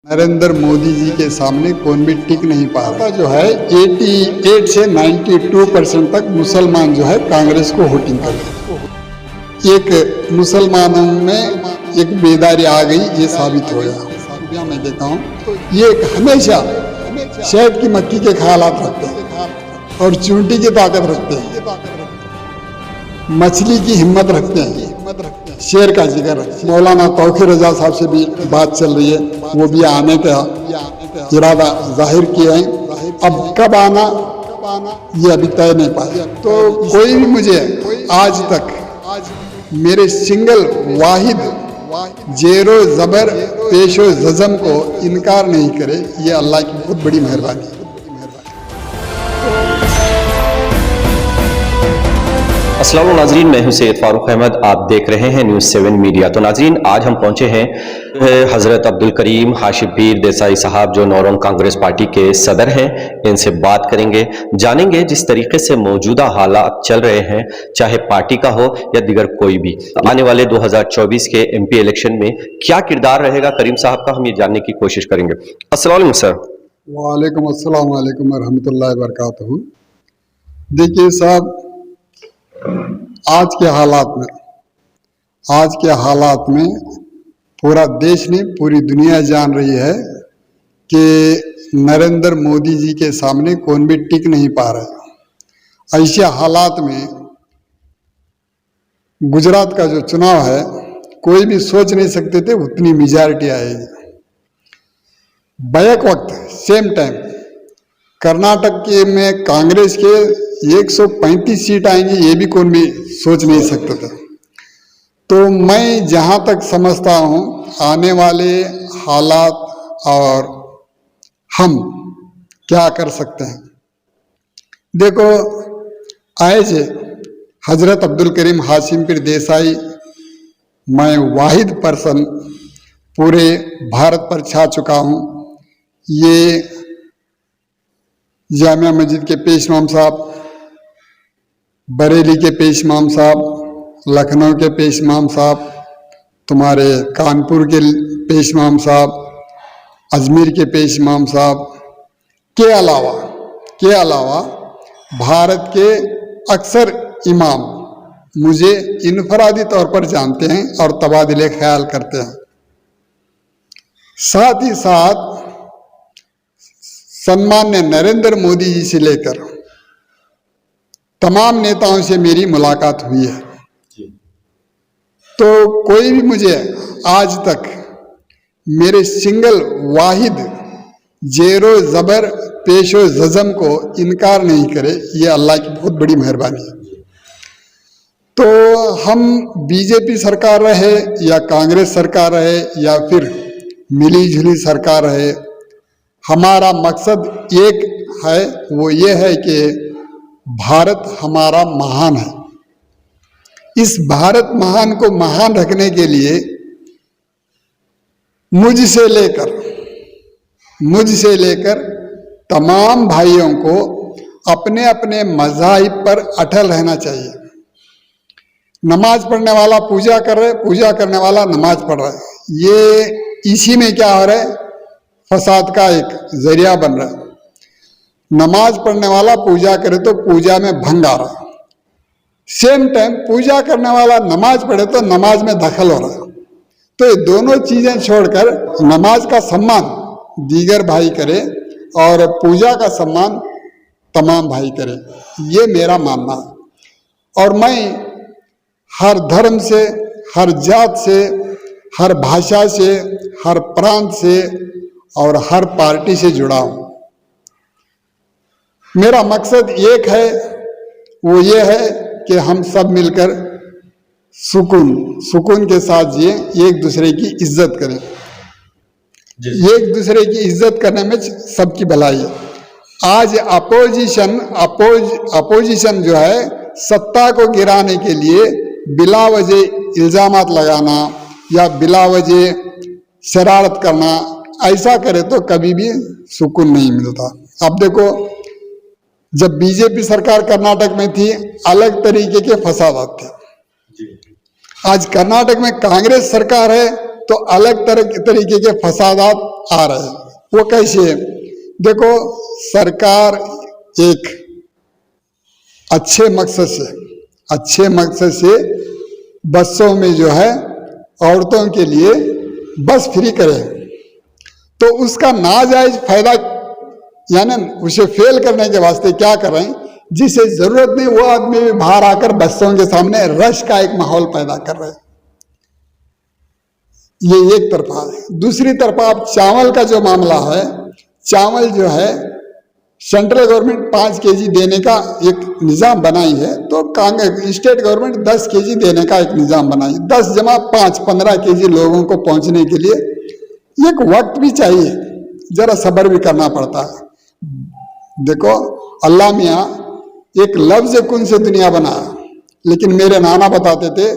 नरेंद्र मोदी जी के सामने कौन भी टिक नहीं पा रहा जो है 88 से 92% तक मुसलमान जो है कांग्रेस को वोटिंग करते। एक मुसलमानों में एक बेदारी आ गई, ये साबित हो गया। मैं देखता हूँ ये हमेशा शहद की मक्खी के ख्यालात रखते हैं और चूंटी की ताकत रखते हैं, मछली की हिम्मत रखते हैं, शेर का जिगर रखते हैं। मौलाना तौकीर रजा साहब से भी बात चल रही है, वो भी आने का इरादा जाहिर किया है। अब कब आना ये अभी तय नहीं पाया। तो कोई भी मुझे आज तक मेरे सिंगल वाहिद जेरो जबर पेशो जज़म को इनकार नहीं करे, ये अल्लाह की बहुत बड़ी मेहरबानी है। अस्सलाम वालेकुम नाज़रीन, मैं हूं सैयद फारूक अहमद, आप देख रहे हैं न्यूज़ 7 मीडिया। तो नाज़रीन, आज हम पहुंचे हैं हज़रत अब्दुल करीम हाशिमपीर देसाई साहब जो नौरंग कांग्रेस पार्टी के सदर हैं। इनसे बात करेंगे, जानेंगे जिस तरीके से मौजूदा हालात चल रहे हैं, चाहे पार्टी का हो या दिगर कोई भी, आने वाले 2024 के MP इलेक्शन में क्या किरदार रहेगा करीम साहब का, हम ये जानने की कोशिश करेंगे। अस्सलाम वालेकुम सर। वालेकुम अस्सलाम वालेकुम रहमतुल्लाहि व बरकातहू। देखिए साहब, आज के हालात में पूरा देश नहीं, पूरी दुनिया जान रही है कि नरेंद्र मोदी जी के सामने कौन भी टिक नहीं पा रहे। ऐसे हालात में गुजरात का जो चुनाव है, कोई भी सोच नहीं सकते थे उतनी मेजॉरिटी आएगी। बैक वक्त सेम टाइम कर्नाटक के में कांग्रेस के 135 सीट आएंगी, ये भी कौन भी सोच नहीं सकता था। तो मैं जहां तक समझता हूं आने वाले हालात और हम क्या कर सकते हैं। देखो, एज हजरत अब्दुल करीम हाशिमपीर देसाई मैं वाहिद पर्सन पूरे भारत पर छा चुका हूं। ये जामिया मस्जिद के पेश इमाम साहब, बरेली के पेश इमाम साहब, लखनऊ के पेश इमाम साहब, तुम्हारे कानपुर के पेश इमाम साहब, अजमेर के पेश इमाम साहब के अलावा भारत के अक्सर इमाम मुझे इनफरादी तौर पर जानते हैं और तबादले ख्याल करते हैं। साथ ही साथ सम्मान्य नरेंद्र मोदी जी से लेकर तमाम नेताओं से मेरी मुलाकात हुई है। तो कोई भी मुझे आज तक मेरे सिंगल वाहिद जेरो जबर पेशो जज़म को इनकार नहीं करे, ये अल्लाह की बहुत बड़ी मेहरबानी है। तो हम बीजेपी सरकार रहे या कांग्रेस सरकार रहे या फिर मिली जुली सरकार रहे, हमारा मकसद एक है, वो ये है कि भारत हमारा महान है। इस भारत महान को महान रखने के लिए मुझसे लेकर तमाम भाइयों को अपने अपने मज़ाहिब पर अटल रहना चाहिए। नमाज पढ़ने वाला पूजा कर रहे, पूजा करने वाला नमाज पढ़ रहा है, ये इसी में क्या हो रहा है, फसाद का एक जरिया बन रहा है। नमाज पढ़ने वाला पूजा करे तो पूजा में भंग आ रहा है, सेम टाइम पूजा करने वाला नमाज पढ़े तो नमाज में दखल हो रहा है। तो ये दोनों चीजें छोड़कर नमाज का सम्मान दीगर भाई करे और पूजा का सम्मान तमाम भाई करे, ये मेरा मानना है। और मैं हर धर्म से, हर जात से, हर भाषा से, हर प्रांत से और हर पार्टी से जुड़ा हूं। मेरा मकसद एक है, वो ये है कि हम सब मिलकर सुकून के साथ जिए, एक दूसरे की इज्जत करें। एक दूसरे की इज्जत करने में सबकी भलाई है। आज अपोजिशन जो है, सत्ता को गिराने के लिए बिला वजह इल्जामात लगाना या बिला वजह शरारत करना, ऐसा करे तो कभी भी सुकून नहीं मिलता। अब देखो, जब बीजेपी सरकार कर्नाटक में थी, अलग तरीके के फसादात थे। आज कर्नाटक में कांग्रेस सरकार है तो अलग तरीके के फसादात आ रहे हैं। वो कैसे? देखो, सरकार एक अच्छे मकसद से बसों में जो है औरतों के लिए बस फ्री करे, तो उसका नाजायज फायदा यानी उसे फेल करने के वास्ते क्या कर रहे हैं, जिसे जरूरत नहीं वो आदमी भी बाहर आकर बसों के सामने रश का एक माहौल पैदा कर रहे हैं। ये एक तरफा है। दूसरी तरफा आप चावल का जो मामला है, चावल जो है सेंट्रल गवर्नमेंट 5 केजी देने का एक निज़ाम बनाई है, तो स्टेट गवर्नमेंट 10 केजी देने का एक निज़ाम बनाई। 10 जमा 5 15 केजी लोगों को पहुंचने के लिए एक वक्त भी चाहिए, जरा सब्र भी करना पड़ता है। देखो, अल्लाह मियाँ एक लफ्ज कुन से दुनिया बनाया, लेकिन मेरे नाना बताते थे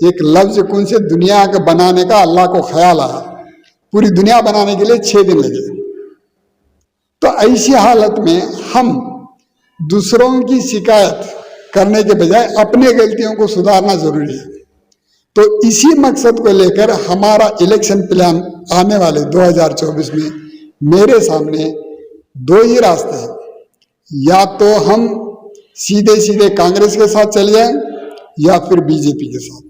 एक लफ्ज कुन से दुनिया के बनाने का अल्लाह को ख्याल आया, पूरी दुनिया बनाने के लिए 6 दिन लगे। तो ऐसी हालत में हम दूसरों की शिकायत करने के बजाय अपने गलतियों को सुधारना जरूरी है। तो इसी मकसद को लेकर हमारा इलेक्शन प्लान आने वाले 2024 में मेरे सामने 2 ही रास्ते हैं। या तो हम सीधे सीधे कांग्रेस के साथ चले जाएं या फिर बीजेपी के साथ।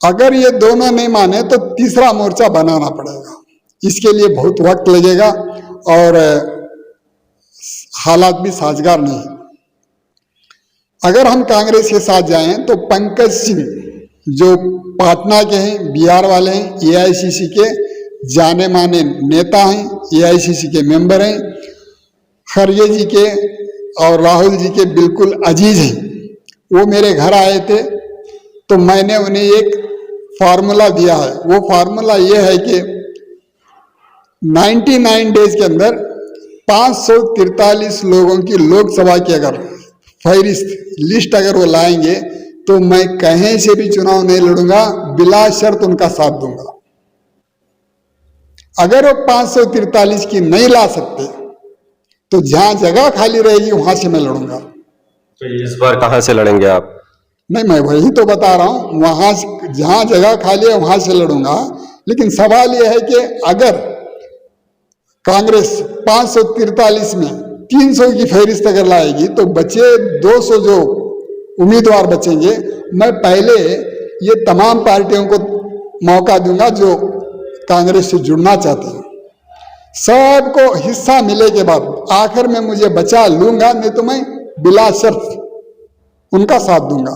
अगर ये दोनों नहीं माने तो तीसरा मोर्चा बनाना पड़ेगा। इसके लिए बहुत वक्त लगेगा और हालात भी साजगार नहीं। अगर हम कांग्रेस के साथ जाएं तो पंकज सिंह जो पाटना के हैं, बिहार वाले हैं, एआईसीसी के जाने माने नेता हैं, एआईसीसी के मेंबर हैं, खरगे जी के और राहुल जी के बिल्कुल अजीज हैं। वो मेरे घर आए थे तो मैंने उन्हें एक फार्मूला दिया है। वो फार्मूला ये है कि 99 डेज के अंदर 543 लोगों की लोकसभा की अगर फहरिस्त लिस्ट अगर वो लाएंगे तो मैं कहीं से भी चुनाव नहीं लड़ूंगा, बिला शर्त उनका साथ दूंगा। अगर वो 543 की नहीं ला सकते तो जहां जगह खाली रहेगी वहां से मैं लड़ूंगा। तो इस बार कहां से लड़ेंगे आप? नहीं, मैं वही तो बता रहा हूं, वहां जहां जगह खाली है वहां से लड़ूंगा। लेकिन सवाल यह है कि अगर कांग्रेस 543 में 300 की फहरिस्त अगर लाएगी तो बचे 200 जो उम्मीदवार बचेंगे, मैं पहले ये तमाम पार्टियों को मौका दूंगा जो कांग्रेस से जुड़ना चाहते हैं। सबको हिस्सा मिले के बाद आखिर में मुझे बचा लूंगा, नहीं तो मैं बिला शर्त उनका साथ दूंगा।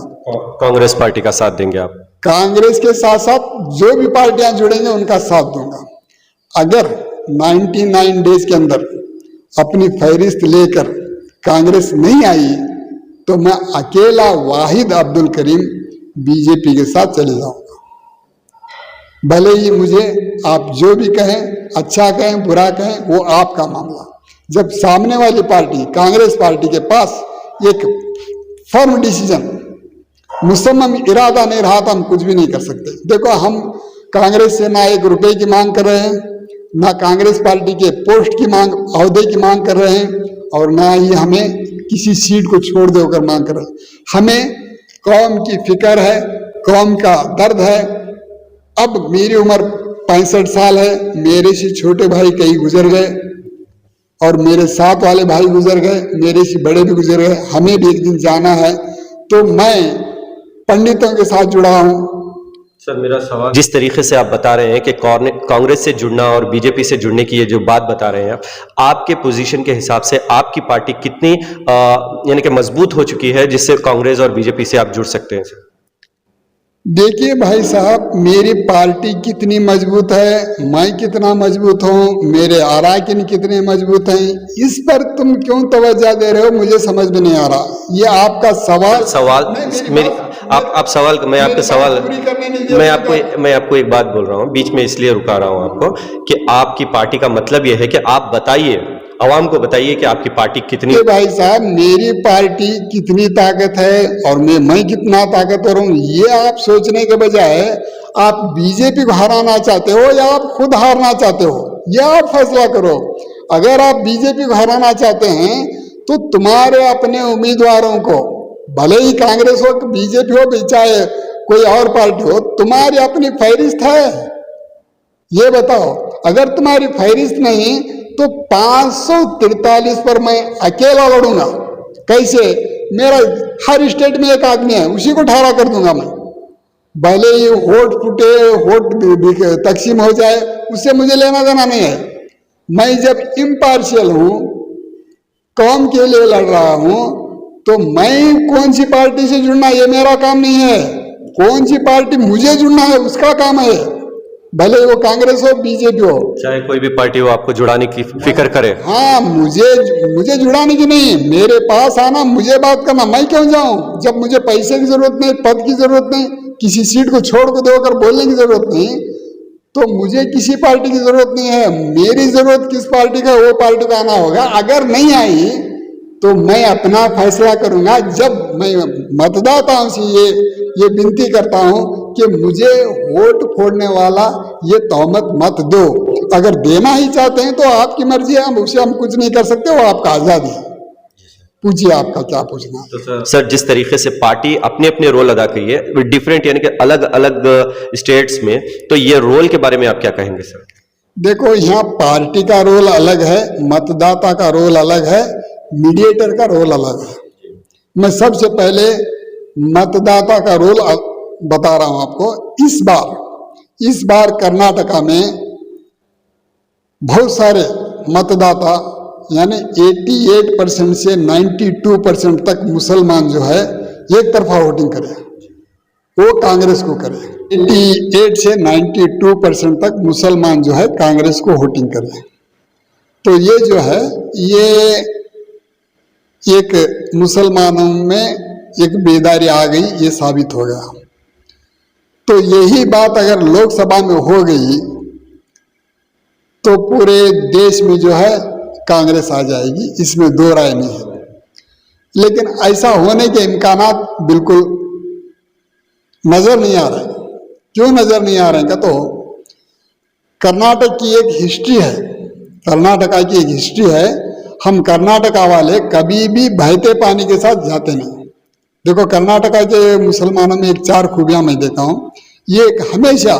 कांग्रेस पार्टी का साथ देंगे आप? कांग्रेस के साथ साथ जो भी पार्टियां जुड़ेंगे उनका साथ दूंगा। अगर 99 डेज के अंदर अपनी फहरिस्त लेकर कांग्रेस नहीं आई तो मैं अकेला वाहिद अब्दुल करीम बीजेपी के साथ चले जाऊंगा। भले ही मुझे आप जो भी कहें, अच्छा कहें बुरा कहें, वो आपका मामला। जब सामने वाली पार्टी कांग्रेस पार्टी के पास एक फर्म डिसीजन, मुसम्मम इरादा नहीं रहा तो हम कुछ भी नहीं कर सकते। देखो, हम कांग्रेस से ना 1 रुपए की मांग कर रहे हैं, ना कांग्रेस पार्टी के पोस्ट की मांग, ओहदे की मांग कर रहे हैं, और ना ही हमें किसी सीट को छोड़ देकर मांग कर रहे हैं। हमें कौम की फिक्र है, कौम का दर्द है। अब मेरी उम्र 65 साल है, मेरे से छोटे भाई कई गुजर गए और मेरे साथ वाले भाई गुजर गए, मेरे से बड़े भी गुजर गए। हमें भी एक दिन जाना है, तो मैं पंडितों के साथ जुड़ा हूं। सर, मेरा सवाल, जिस तरीके से आप बता रहे हैं कि कांग्रेस से जुड़ना और बीजेपी से जुड़ने की ये जो बात बता रहे हैं, आपके पोजीशन के हिसाब से आपकी पार्टी कितनी यानी कि मजबूत हो चुकी है जिससे कांग्रेस और बीजेपी से आप जुड़ सकते हैं? देखिए भाई साहब, मेरी पार्टी कितनी मजबूत है, मैं कितना मजबूत हूँ, मेरे अरकान कितने मजबूत हैं, इस पर तुम क्यों तवज्जो दे रहे हो, मुझे समझ में नहीं आ रहा। ये आपका सवाल मेरी आप सवाल, मैं आपके सवाल, मैं आपको एक बात बोल रहा हूँ, बीच में इसलिए रुका रहा हूँ आपको कि आपकी पार्टी का मतलब यह है कि आप बताइए, आवाम को बताइए कि आपकी पार्टी कितनी। भाई साहब, मेरी पार्टी कितनी ताकत है और मैं कितना ताकतवर हूँ, ये आप सोचने के बजाय आप बीजेपी को हराना चाहते हो या आप खुद हारना चाहते हो, यह आप फैसला करो। अगर आप बीजेपी को हराना चाहते हैं तो तुम्हारे अपने उम्मीदवारों को, भले ही कांग्रेस हो, बीजेपी हो, चाहे कोई और पार्टी हो, तुम्हारी अपनी फहरिस्त है, ये बताओ। अगर तुम्हारी फहरिस्त नहीं तो 543 पर मैं अकेला लड़ूंगा। कैसे? मेरा हर स्टेट में एक आदमी है, उसी को ठहरा कर दूंगा मैं। भले ही वोट फूटे, वोट तकसीम हो जाए, उससे मुझे लेना देना नहीं है। मैं जब इम्पार्शियल हूं, कौम के लिए लड़ रहा हूं, तो मैं कौन सी पार्टी से जुड़ना ये मेरा काम नहीं है। कौन सी पार्टी मुझे जुड़ना है उसका काम है, भले वो कांग्रेस हो बीजेपी हो, चाहे कोई भी पार्टी हो, आपको जुड़ाने की फिक्र करे। हाँ, मुझे जुड़ाने की नहीं, मेरे पास आना, मुझे बात करना। मैं क्यों जाऊं जब मुझे पैसे की जरूरत नहीं, पद की जरूरत नहीं, किसी सीट को छोड़ को देकर बोलने की जरूरत नहीं, तो मुझे किसी पार्टी की जरूरत नहीं है। मेरी जरूरत किस पार्टी का, वो पार्टी का आना होगा। अगर नहीं आई तो मैं अपना फैसला करूंगा। जब मैं मतदाताओं से ये विनती करता हूं कि मुझे वोट फोड़ने वाला ये तहमत मत दो। अगर देना ही चाहते हैं तो आपकी मर्जी है, उसे हम कुछ नहीं कर सकते, वो आपका आजादी है। पूछिए आपका क्या पूछना है। तो सर, जिस तरीके से पार्टी अपने अपने रोल अदा की है, डिफरेंट यानी कि अलग अलग स्टेट्स में, तो ये रोल के बारे में आप क्या कहेंगे सर? देखो, यहाँ पार्टी का रोल अलग है, मतदाता का रोल अलग है, मीडिएटर का रोल अलग है। मैं सबसे पहले मतदाता का रोल बता रहा हूं आपको। इस बार कर्नाटका में बहुत सारे मतदाता यानी 88% से 92% तक मुसलमान जो है एक तरफा वोटिंग करे, वो कांग्रेस को करे। 88 से 92% तक मुसलमान जो है कांग्रेस को वोटिंग करे। तो ये जो है, ये एक मुसलमानों में एक बेदारी आ गई, ये साबित हो गया। तो यही बात अगर लोकसभा में हो गई तो पूरे देश में जो है कांग्रेस आ जाएगी, इसमें दो राय नहीं है। लेकिन ऐसा होने के इम्कानात बिल्कुल नजर नहीं आ रहे। क्यों नजर नहीं आ रहे हैं? तो कर्नाटक की एक हिस्ट्री है, कर्नाटका की एक हिस्ट्री है। हम कर्नाटका वाले कभी भी बहते पानी के साथ जाते नहीं। देखो, कर्नाटका के मुसलमानों में एक 4 खूबियां मैं देखा हूं। ये हमेशा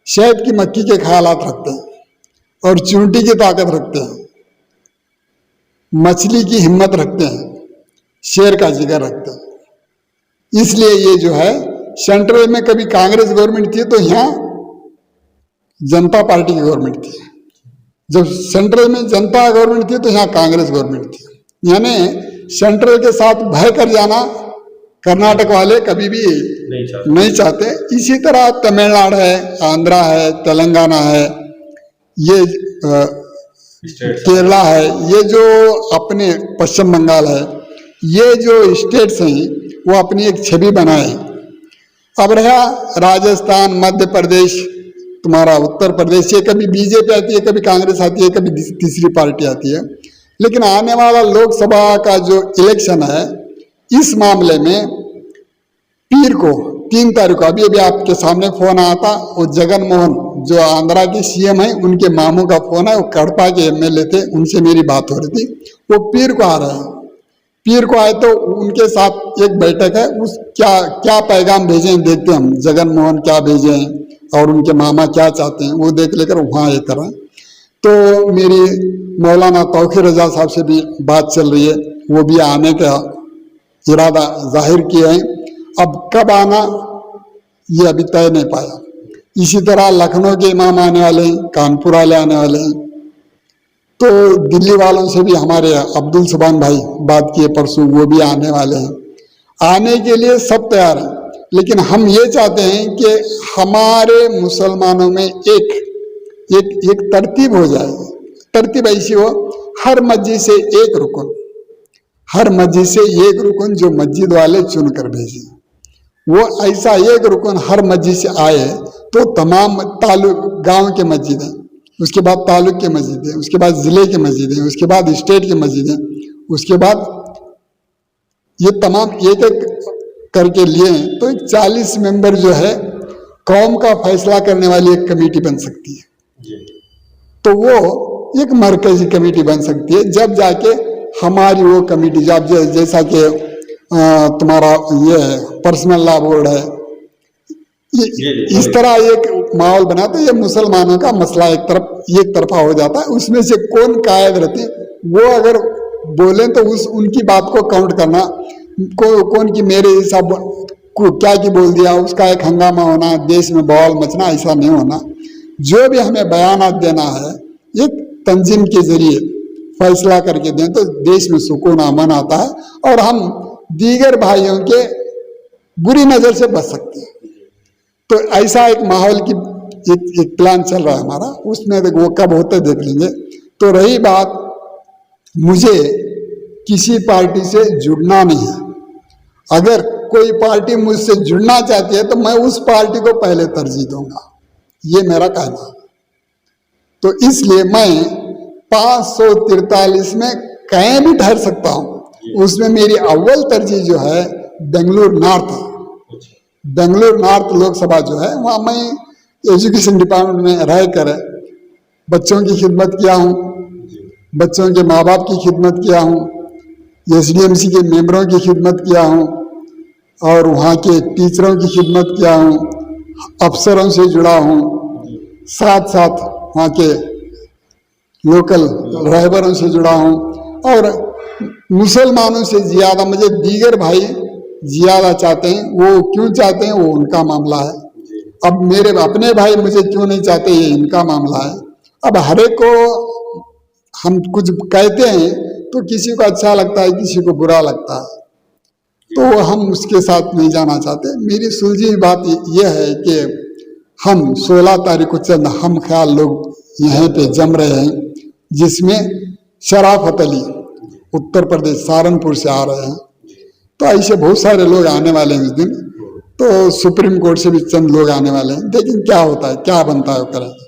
शहद की मक्खी के ख्यालात रखते हैं और चूंटी की ताकत रखते हैं, मछली की हिम्मत रखते हैं, शेर का जिगर रखते हैं। इसलिए ये जो है, सेंट्रल में कभी कांग्रेस गवर्नमेंट थी तो यहाँ जनता पार्टी की गवर्नमेंट थी। जब सेंट्रल में जनता गवर्नमेंट थी तो यहाँ कांग्रेस गवर्नमेंट थी। यानी सेंट्रल के साथ भय कर जाना कर्नाटक वाले कभी भी नहीं चाहते। इसी तरह तमिलनाडु है, आंध्रा है, तेलंगाना है, ये केरला है, ये जो अपने पश्चिम बंगाल है, ये जो स्टेट्स हैं वो अपनी एक छवि बनाए। अब रहा राजस्थान, मध्य प्रदेश, तुम्हारा उत्तर प्रदेश, ये कभी बीजेपी आती है, कभी कांग्रेस आती है, कभी तीसरी पार्टी आती है। लेकिन आने वाला लोकसभा का जो इलेक्शन है, इस मामले में पीर को 3 तारीख को, अभी आपके सामने फोन आया था, वो जगन मोहन जो आंध्रा के सीएम है, उनके मामू का फोन है, वो कड़पा के एमएलए थे, उनसे मेरी बात हो रही थी। वो पीर को आ रहे हैं। पीर को आए तो उनके साथ एक बैठक है, उस क्या पैगाम भेजें देखते हम, जगन मोहन क्या भेजें और उनके मामा क्या चाहते हैं, वो देख लेकर वहाँ ये करें। तो मेरी मौलाना तौकीर रजा साहब से भी बात चल रही है, वो भी आने का इरादा जाहिर किए हैं। अब कब आना ये अभी तय नहीं पाया। इसी तरह लखनऊ के इमाम आने वाले हैं, कानपुर वाले आने वाले हैं। तो दिल्ली वालों से भी हमारे अब्दुल सुभान भाई बात किए परसों, वो भी आने वाले हैं। आने के लिए सब तैयार हैं, लेकिन हम ये चाहते हैं कि हमारे मुसलमानों में एक तरतीब हो जाए। तरतीब ऐसी हो, हर मस्जिद से एक रुकन, हर मस्जिद से एक रुकन जो मस्जिद वाले चुन कर भेजें। वो ऐसा एक रुकन हर मस्जिद से आए तो तमाम तालुक गांव के मस्जिद हैं, उसके बाद तालुक के मस्जिद हैं, उसके बाद ज़िले के मस्जिद हैं, उसके बाद स्टेट के मस्जिद हैं, उसके बाद ये तमाम एक एक करके लिए हैं। तो 40 मेंबर जो है कौम का फैसला करने वाली एक कमेटी बन सकती है। तो वो एक मरकजी कमेटी बन सकती है। जब जाके हमारी वो कमेटी, जब जैसा कि तुम्हारा ये पर्सनल लॉ बोर्ड है, इस तरह एक माहौल बना तो ये मुसलमानों का मसला एक तरफा हो जाता है। उसमें से कौन कायद रहते वो अगर बोले तो उनकी बात को काउंट करना, कौन की मेरे हिसाब को क्या की बोल दिया, उसका एक हंगामा होना, देश में बवाल मचना, ऐसा नहीं होना। जो भी हमें बयानात देना है एक तंजीम के जरिए फैसला करके दें तो देश में सुकून अमन आता है और हम दीगर भाइयों के बुरी नजर से बच सकते हैं। तो ऐसा एक माहौल की एक प्लान चल रहा है हमारा, उसमें वो कब होते देख लेंगे। तो रही बात, मुझे किसी पार्टी से जुड़ना नहीं है। अगर कोई पार्टी मुझसे जुड़ना चाहती है तो मैं उस पार्टी को पहले तरजीह दूंगा, ये मेरा कहना है। तो इसलिए मैं 543 में कहीं भी ठहर सकता हूं। उसमें मेरी अव्वल तरजीह जो है बेंगलुरु नॉर्थ है। बेंगलुरु नॉर्थ लोकसभा जो है वहाँ मैं एजुकेशन डिपार्टमेंट में रह कर बच्चों की खिदमत किया हूँ, बच्चों के माँ बाप की खिदमत किया हूँ, SDMC के मेंबरों की खिदमत किया हूँ और वहाँ के टीचरों की खिदमत किया हूँ, अफसरों से जुड़ा हूँ, साथ साथ वहाँ के लोकल रहबरों से जुड़ा हूँ और मुसलमानों से ज़्यादा मुझे दीगर भाई ज़्यादा चाहते हैं। वो क्यों चाहते हैं वो उनका मामला है। अब मेरे अपने भाई मुझे क्यों नहीं चाहते ये इनका मामला है। अब हर एक को हम कुछ कहते हैं तो किसी को अच्छा लगता है, किसी को बुरा लगता है, तो हम उसके साथ नहीं जाना चाहते। मेरी सुलझी बात यह है कि हम 16 तारीख को चंद हम ख्याल लोग यहाँ पे जम रहे हैं, जिसमें शराफत अली उत्तर प्रदेश सहारनपुर से आ रहे हैं। तो ऐसे बहुत सारे लोग आने वाले हैं उस दिन। तो सुप्रीम कोर्ट से भी चंद लोग आने वाले हैं। लेकिन क्या होता है, क्या बनता है वो करेंगे।